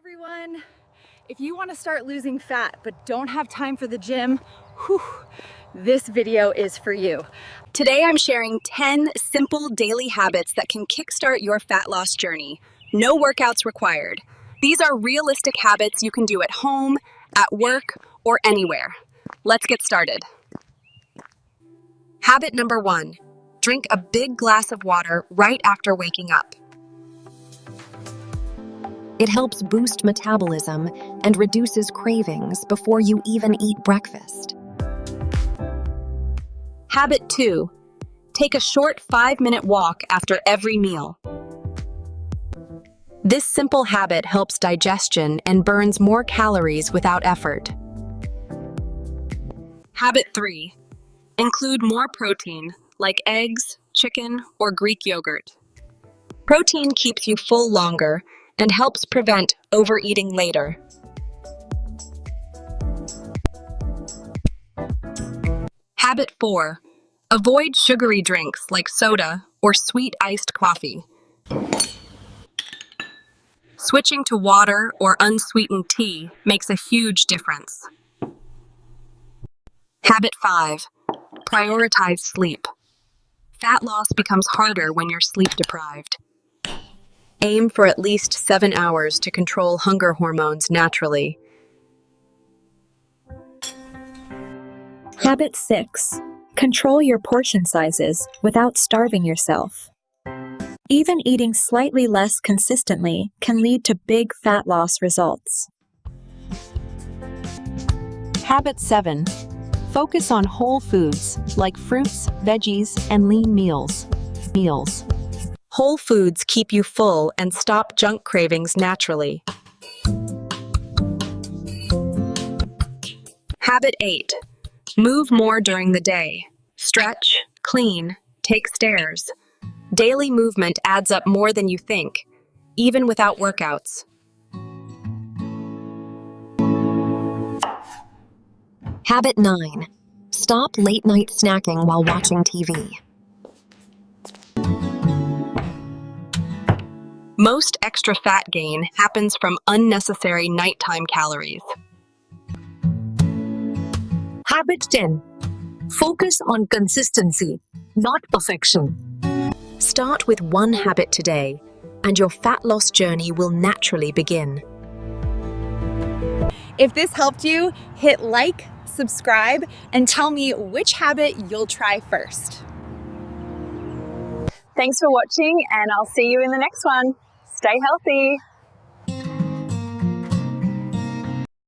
everyone. If you want to start losing fat but don't have time for the gym, this video is for you. Today I'm sharing 10 simple daily habits that can kickstart your fat loss journey. No workouts required. These are realistic habits you can do at home, at work, or anywhere. Let's get started. Habit number 1. Drink a big glass of water right after waking up. It helps boost metabolism and reduces cravings before you even eat breakfast. Habit 2. Take a short 5-minute walk after every meal. This simple habit helps digestion and burns more calories without effort. Habit 3. Include more protein, like eggs, chicken, or Greek yogurt. Protein keeps you full longer and helps prevent overeating later. Habit 4. Avoid sugary drinks like soda or sweet iced coffee. Switching to water or unsweetened tea makes a huge difference. Habit 5. Prioritize sleep. Fat loss becomes harder when you're sleep deprived. Aim for at least 7 hours to control hunger hormones naturally. Habit 6. Control your portion sizes without starving yourself. Even eating slightly less consistently can lead to big fat loss results. Habit 7. Focus on whole foods like fruits, veggies, and lean meals. Whole foods keep you full and stop junk cravings naturally. Habit 8. Move more during the day. Stretch, clean, take stairs. Daily movement adds up more than you think, even without workouts. Habit 9. Stop late-night snacking while watching TV. Most extra fat gain happens from unnecessary nighttime calories. Habit 10. Focus on consistency, not perfection. Start with one habit today, and your fat loss journey will naturally begin. If this helped you, hit like, subscribe, and tell me which habit you'll try first. Thanks for watching, and I'll see you in the next one. Stay healthy.